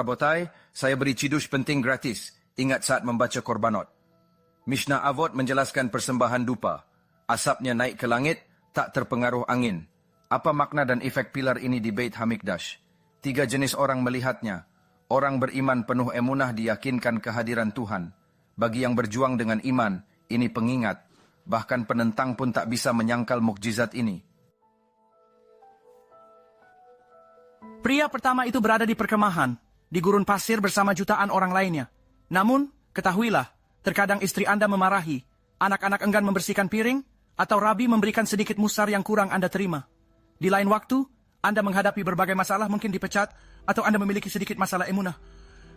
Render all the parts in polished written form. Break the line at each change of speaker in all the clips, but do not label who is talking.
Rabotai, saya beri cidus penting gratis. Ingat saat membaca Korbanot. Mishnah Avot menjelaskan persembahan dupa. Asapnya naik ke langit, tak terpengaruh angin. Apa makna dan efek pilar ini di Beit Hamikdash? 3 jenis orang melihatnya. Orang beriman penuh emunah diyakinkan kehadiran Tuhan. Bagi yang berjuang dengan iman, ini pengingat. Bahkan penentang pun tak bisa menyangkal mukjizat ini.
Pria pertama itu berada di perkemahan, di gurun pasir bersama jutaan orang lainnya. Namun, ketahuilah, terkadang istri Anda memarahi, anak-anak enggan membersihkan piring, atau rabi memberikan sedikit musar yang kurang Anda terima. Di lain waktu, Anda menghadapi berbagai masalah, mungkin dipecat, atau Anda memiliki sedikit masalah emunah.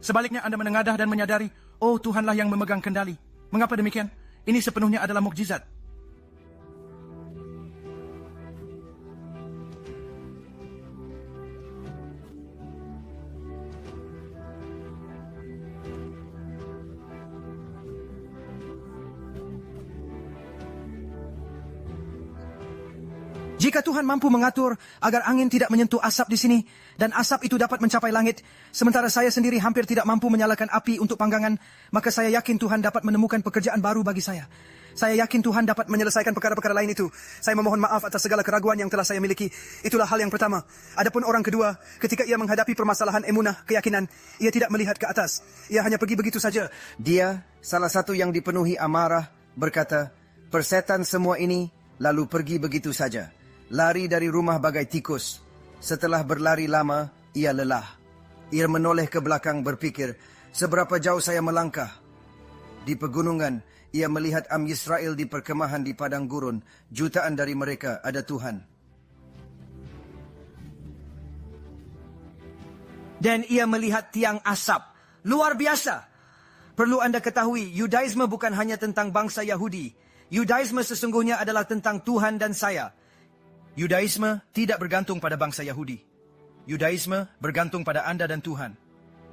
Sebaliknya Anda menengadah dan menyadari, oh Tuhanlah yang memegang kendali. Mengapa demikian? Ini sepenuhnya adalah mukjizat. Jika Tuhan mampu mengatur agar angin tidak menyentuh asap di sini, dan asap itu dapat mencapai langit, sementara saya sendiri hampir tidak mampu menyalakan api untuk panggangan, maka saya yakin Tuhan dapat menemukan pekerjaan baru bagi saya. Saya yakin Tuhan dapat menyelesaikan perkara-perkara lain itu. Saya memohon maaf atas segala keraguan yang telah saya miliki. Itulah hal yang pertama. Adapun orang kedua, ketika ia menghadapi permasalahan emunah, keyakinan, ia tidak melihat ke atas. Ia hanya pergi begitu saja.
Dia, salah satu yang dipenuhi amarah, berkata, persetan semua ini, lalu pergi begitu saja. Lari dari rumah bagai tikus. Setelah berlari lama, ia lelah. Ia menoleh ke belakang berpikir, seberapa jauh saya melangkah. Di pegunungan, ia melihat Am Yisrael di perkemahan di padang gurun. Jutaan dari mereka ada Tuhan.
Dan ia melihat tiang asap. Luar biasa. Perlu Anda ketahui, Yudaisme bukan hanya tentang bangsa Yahudi. Yudaisme sesungguhnya adalah tentang Tuhan dan saya. Yudaisme tidak bergantung pada bangsa Yahudi. Yudaisme bergantung pada Anda dan Tuhan.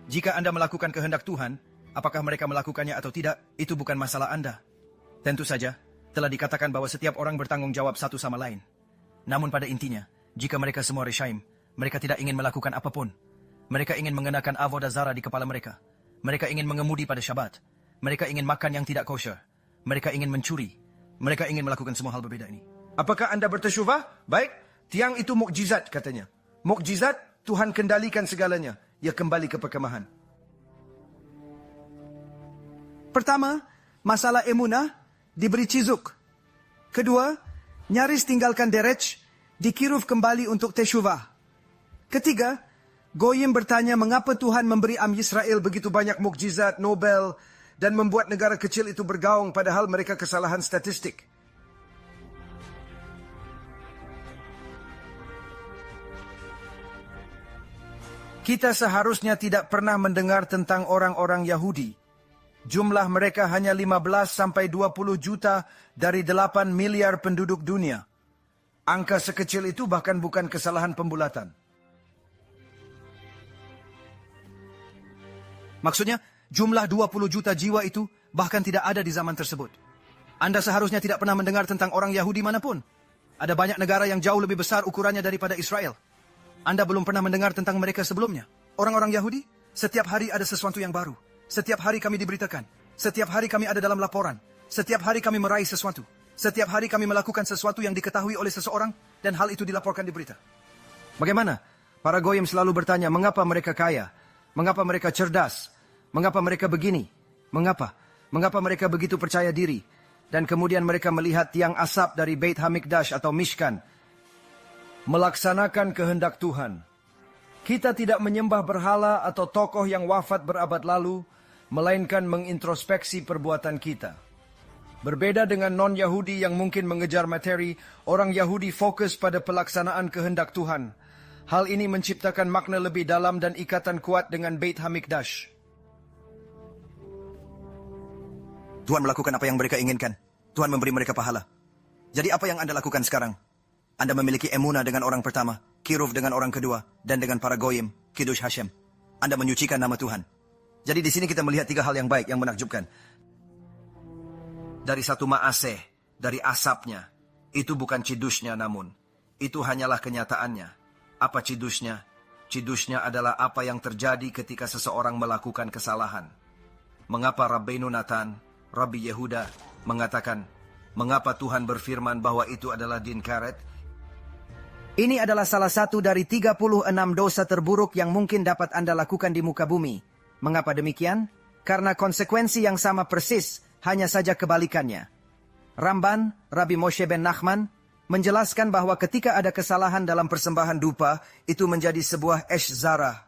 Jika Anda melakukan kehendak Tuhan, apakah mereka melakukannya atau tidak, itu bukan masalah Anda. Tentu saja, telah dikatakan bahwa setiap orang bertanggung jawab satu sama lain. Namun pada intinya, jika mereka semua reshaim, mereka tidak ingin melakukan apapun. Mereka ingin mengenakan avodah zarah di kepala mereka. Mereka ingin mengemudi pada Syabat. Mereka ingin makan yang tidak kosher. Mereka ingin mencuri. Mereka ingin melakukan semua hal berbeda ini.
Apakah Anda bertesyubah? Baik, tiang itu mukjizat katanya. Mukjizat, Tuhan kendalikan segalanya. Ia kembali ke perkemahan.
Pertama, masalah emunah diberi cizuk. Kedua, nyaris tinggalkan derech, dikiruf kembali untuk tesyuvah. Ketiga, Goyim bertanya mengapa Tuhan memberi Am Yisrael begitu banyak mukjizat, Nobel, dan membuat negara kecil itu bergaung padahal mereka kesalahan statistik. Kita seharusnya tidak pernah mendengar tentang orang-orang Yahudi. Jumlah mereka hanya 15-20 juta dari 8 miliar penduduk dunia. Angka sekecil itu bahkan bukan kesalahan pembulatan. Maksudnya, jumlah 20 juta jiwa itu bahkan tidak ada di zaman tersebut. Anda seharusnya tidak pernah mendengar tentang orang Yahudi manapun. Ada banyak negara yang jauh lebih besar ukurannya daripada Israel. Anda belum pernah mendengar tentang mereka sebelumnya. Orang-orang Yahudi, setiap hari ada sesuatu yang baru. Setiap hari kami diberitakan. Setiap hari kami ada dalam laporan. Setiap hari kami meraih sesuatu. Setiap hari kami melakukan sesuatu yang diketahui oleh seseorang dan hal itu dilaporkan di berita. Bagaimana? Para Goyim selalu bertanya, mengapa mereka kaya? Mengapa mereka cerdas? Mengapa mereka begini? Mengapa? Mengapa mereka begitu percaya diri? Dan kemudian mereka melihat tiang asap dari Beit Hamikdash atau Mishkan melaksanakan kehendak Tuhan. Kita tidak menyembah berhala atau tokoh yang wafat berabad lalu, melainkan mengintrospeksi perbuatan kita. Berbeda dengan non-Yahudi yang mungkin mengejar materi, orang Yahudi fokus pada pelaksanaan kehendak Tuhan. Hal ini menciptakan makna lebih dalam dan ikatan kuat dengan Beit Hamikdash.
Tuhan melakukan apa yang mereka inginkan. Tuhan memberi mereka pahala. Jadi apa yang Anda lakukan sekarang? Anda memiliki emunah dengan orang pertama, kiruf dengan orang kedua, dan dengan para Goyim, Kiddush Hashem. Anda menyucikan nama Tuhan. Jadi di sini kita melihat 3 hal yang baik, yang menakjubkan.
Dari satu ma'aseh, dari asapnya, itu bukan cidusnya namun. Itu hanyalah kenyataannya. Apa cidusnya? Cidusnya adalah apa yang terjadi ketika seseorang melakukan kesalahan. Mengapa Rabbeinu Natan, Rabbi Yehuda, mengatakan, mengapa Tuhan berfirman bahwa itu adalah din karet?
Ini adalah salah satu dari 36 dosa terburuk yang mungkin dapat Anda lakukan di muka bumi. Mengapa demikian? Karena konsekuensi yang sama persis, hanya saja kebalikannya. Ramban, Rabbi Moshe ben Nachman, menjelaskan bahwa ketika ada kesalahan dalam persembahan dupa, itu menjadi sebuah esh zarah.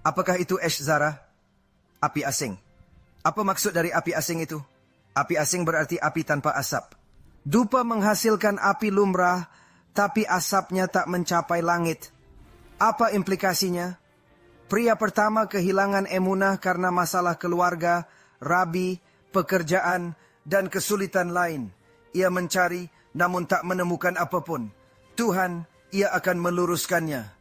Apakah itu esh zarah? Api asing. Apa maksud dari api asing itu? Api asing berarti api tanpa asap. Dupa menghasilkan api lumrah, tapi asapnya tak mencapai langit. Apa implikasinya? Pria pertama kehilangan emunah karena masalah keluarga, rabi, pekerjaan, dan kesulitan lain. Ia mencari, namun tak menemukan apapun. Tuhan, ia akan meluruskannya.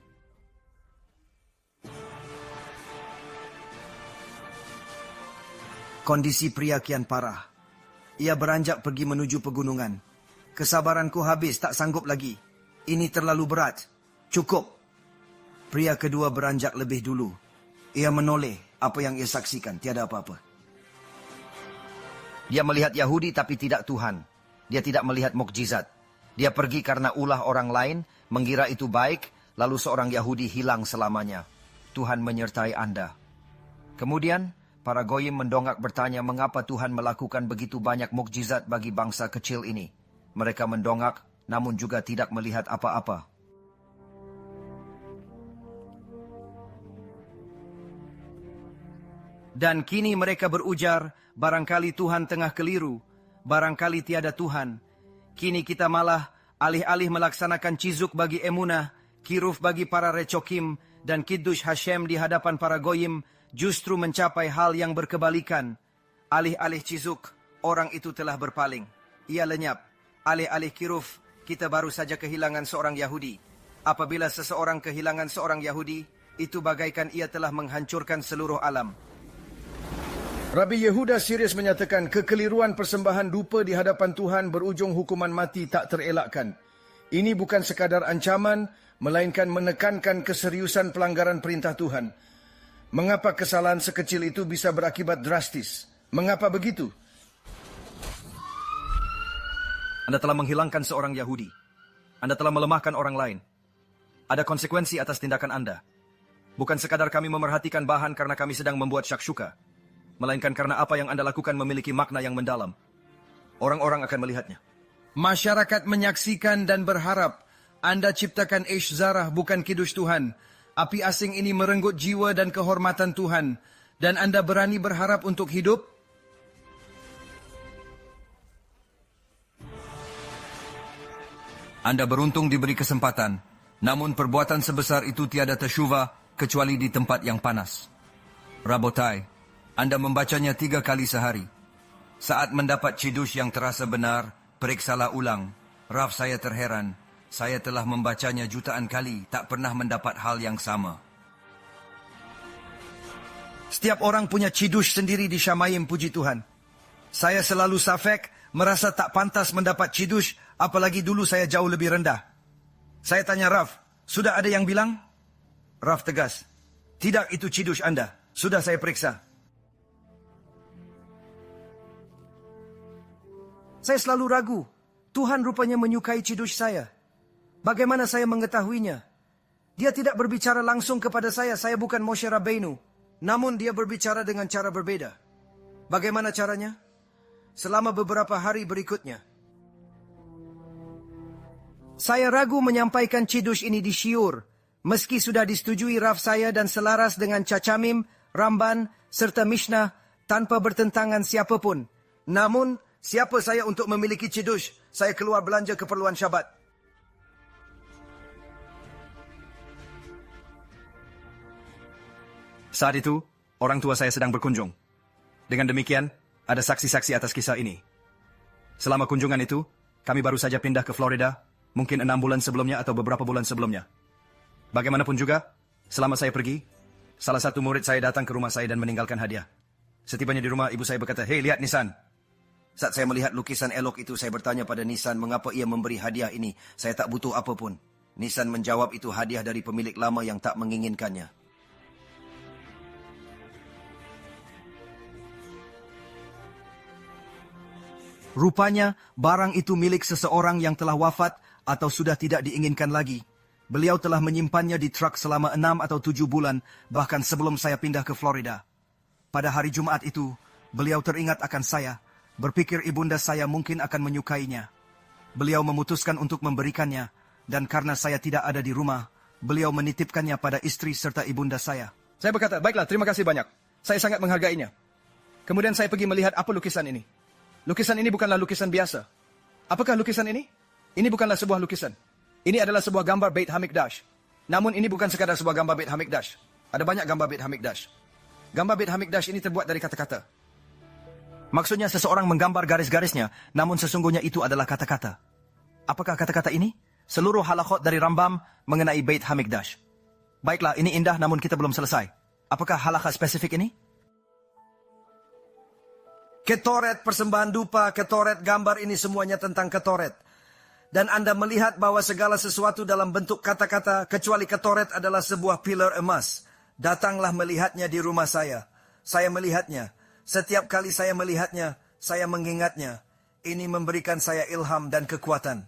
Kondisi pria kian parah. Ia beranjak pergi menuju pegunungan. Kesabaranku habis, tak sanggup lagi. Ini terlalu berat. Cukup. Pria kedua beranjak lebih dulu. Ia menoleh apa yang ia saksikan. Tiada apa-apa.
Dia melihat Yahudi tapi tidak Tuhan. Dia tidak melihat mukjizat. Dia pergi karena ulah orang lain, mengira itu baik, lalu seorang Yahudi hilang selamanya. Tuhan menyertai Anda. Kemudian, para goyim mendongak bertanya mengapa Tuhan melakukan begitu banyak mukjizat bagi bangsa kecil ini. Mereka mendongak, namun juga tidak melihat apa-apa. Dan kini mereka berujar, barangkali Tuhan tengah keliru. Barangkali tiada Tuhan. Kini kita malah alih-alih melaksanakan cizuk bagi emunah, kiruf bagi para recokim, dan kiddush Hashem di hadapan para goyim, justru mencapai hal yang berkebalikan. Alih-alih cizuk, orang itu telah berpaling. Ia lenyap. Alih-alih kiruf, kita baru saja kehilangan seorang Yahudi. Apabila seseorang kehilangan seorang Yahudi, itu bagaikan ia telah menghancurkan seluruh alam.
Rabbi Yehuda serius menyatakan kekeliruan persembahan dupa di hadapan Tuhan berujung hukuman mati tak terelakkan. Ini bukan sekadar ancaman, melainkan menekankan keseriusan pelanggaran perintah Tuhan. Mengapa kesalahan sekecil itu bisa berakibat drastis? Mengapa begitu?
Anda telah menghilangkan seorang Yahudi. Anda telah melemahkan orang lain. Ada konsekuensi atas tindakan Anda. Bukan sekadar kami memerhatikan bahan karena kami sedang membuat syakshuka, melainkan karena apa yang Anda lakukan memiliki makna yang mendalam. Orang-orang akan melihatnya.
Masyarakat menyaksikan dan berharap Anda ciptakan Esh Zarah bukan kiddush Tuhan. Api asing ini merenggut jiwa dan kehormatan Tuhan. Dan Anda berani berharap untuk hidup?
Anda beruntung diberi kesempatan, namun perbuatan sebesar itu tiada tersyuva kecuali di tempat yang panas. Rabotai, Anda membacanya 3 kali sehari. Saat mendapat cidus yang terasa benar, periksalah ulang. Raf, saya terheran. Saya telah membacanya jutaan kali, tak pernah mendapat hal yang sama.
Setiap orang punya cidus sendiri di Syamayim, puji Tuhan. Saya selalu safek, merasa tak pantas mendapat cidus, apalagi dulu saya jauh lebih rendah. Saya tanya Raf, sudah ada yang bilang? Raf tegas, tidak, itu cidus Anda. Sudah saya periksa. Saya selalu ragu. Tuhan rupanya menyukai cidus saya. Bagaimana saya mengetahuinya? Dia tidak berbicara langsung kepada saya bukan Moshe Rabbeinu. Namun dia berbicara dengan cara berbeda. Bagaimana caranya? Selama beberapa hari berikutnya. Saya ragu menyampaikan cidus ini di syiur. Meski sudah disetujui Raf saya dan selaras dengan Cacamim, Ramban, serta Mishnah tanpa bertentangan siapapun. Namun, siapa saya untuk memiliki cidus? Saya keluar belanja keperluan Syabat.
Saat itu, orang tua saya sedang berkunjung. Dengan demikian, ada saksi-saksi atas kisah ini. Selama kunjungan itu, kami baru saja pindah ke Florida, mungkin 6 bulan sebelumnya atau beberapa bulan sebelumnya. Bagaimanapun juga, selama saya pergi, salah satu murid saya datang ke rumah saya dan meninggalkan hadiah. Setibanya di rumah, ibu saya berkata, "Hei, lihat Nisan."
Saat saya melihat lukisan elok itu, saya bertanya pada Nisan mengapa ia memberi hadiah ini. Saya tak butuh apapun.
Nisan menjawab itu hadiah dari pemilik lama yang tak menginginkannya.
Rupanya, barang itu milik seseorang yang telah wafat atau sudah tidak diinginkan lagi. Beliau telah menyimpannya di truk selama 6 atau 7 bulan, bahkan sebelum saya pindah ke Florida. Pada hari Jumat itu, beliau teringat akan saya, berpikir ibunda saya mungkin akan menyukainya. Beliau memutuskan untuk memberikannya, dan karena saya tidak ada di rumah, beliau menitipkannya pada istri serta ibunda saya.
Saya berkata, baiklah, terima kasih banyak. Saya sangat menghargainya. Kemudian saya pergi melihat apa lukisan ini. Lukisan ini bukanlah lukisan biasa. Apakah lukisan ini? Ini bukanlah sebuah lukisan. Ini adalah sebuah gambar Beit Hamikdash. Namun ini bukan sekadar sebuah gambar Beit Hamikdash. Ada banyak gambar Beit Hamikdash. Gambar Beit Hamikdash ini terbuat dari kata-kata.
Maksudnya seseorang menggambar garis-garisnya, namun sesungguhnya itu adalah kata-kata. Apakah kata-kata ini? Seluruh halakhot dari Rambam mengenai Beit Hamikdash. Baiklah, ini indah namun kita belum selesai. Apakah halakha spesifik ini?
Ketoret, persembahan dupa, ketoret, gambar ini semuanya tentang ketoret. Dan Anda melihat bahwa segala sesuatu dalam bentuk kata-kata, kecuali ketoret adalah sebuah pilar emas. Datanglah melihatnya di rumah saya. Saya melihatnya. Setiap kali saya melihatnya, saya mengingatnya. Ini memberikan saya ilham dan kekuatan.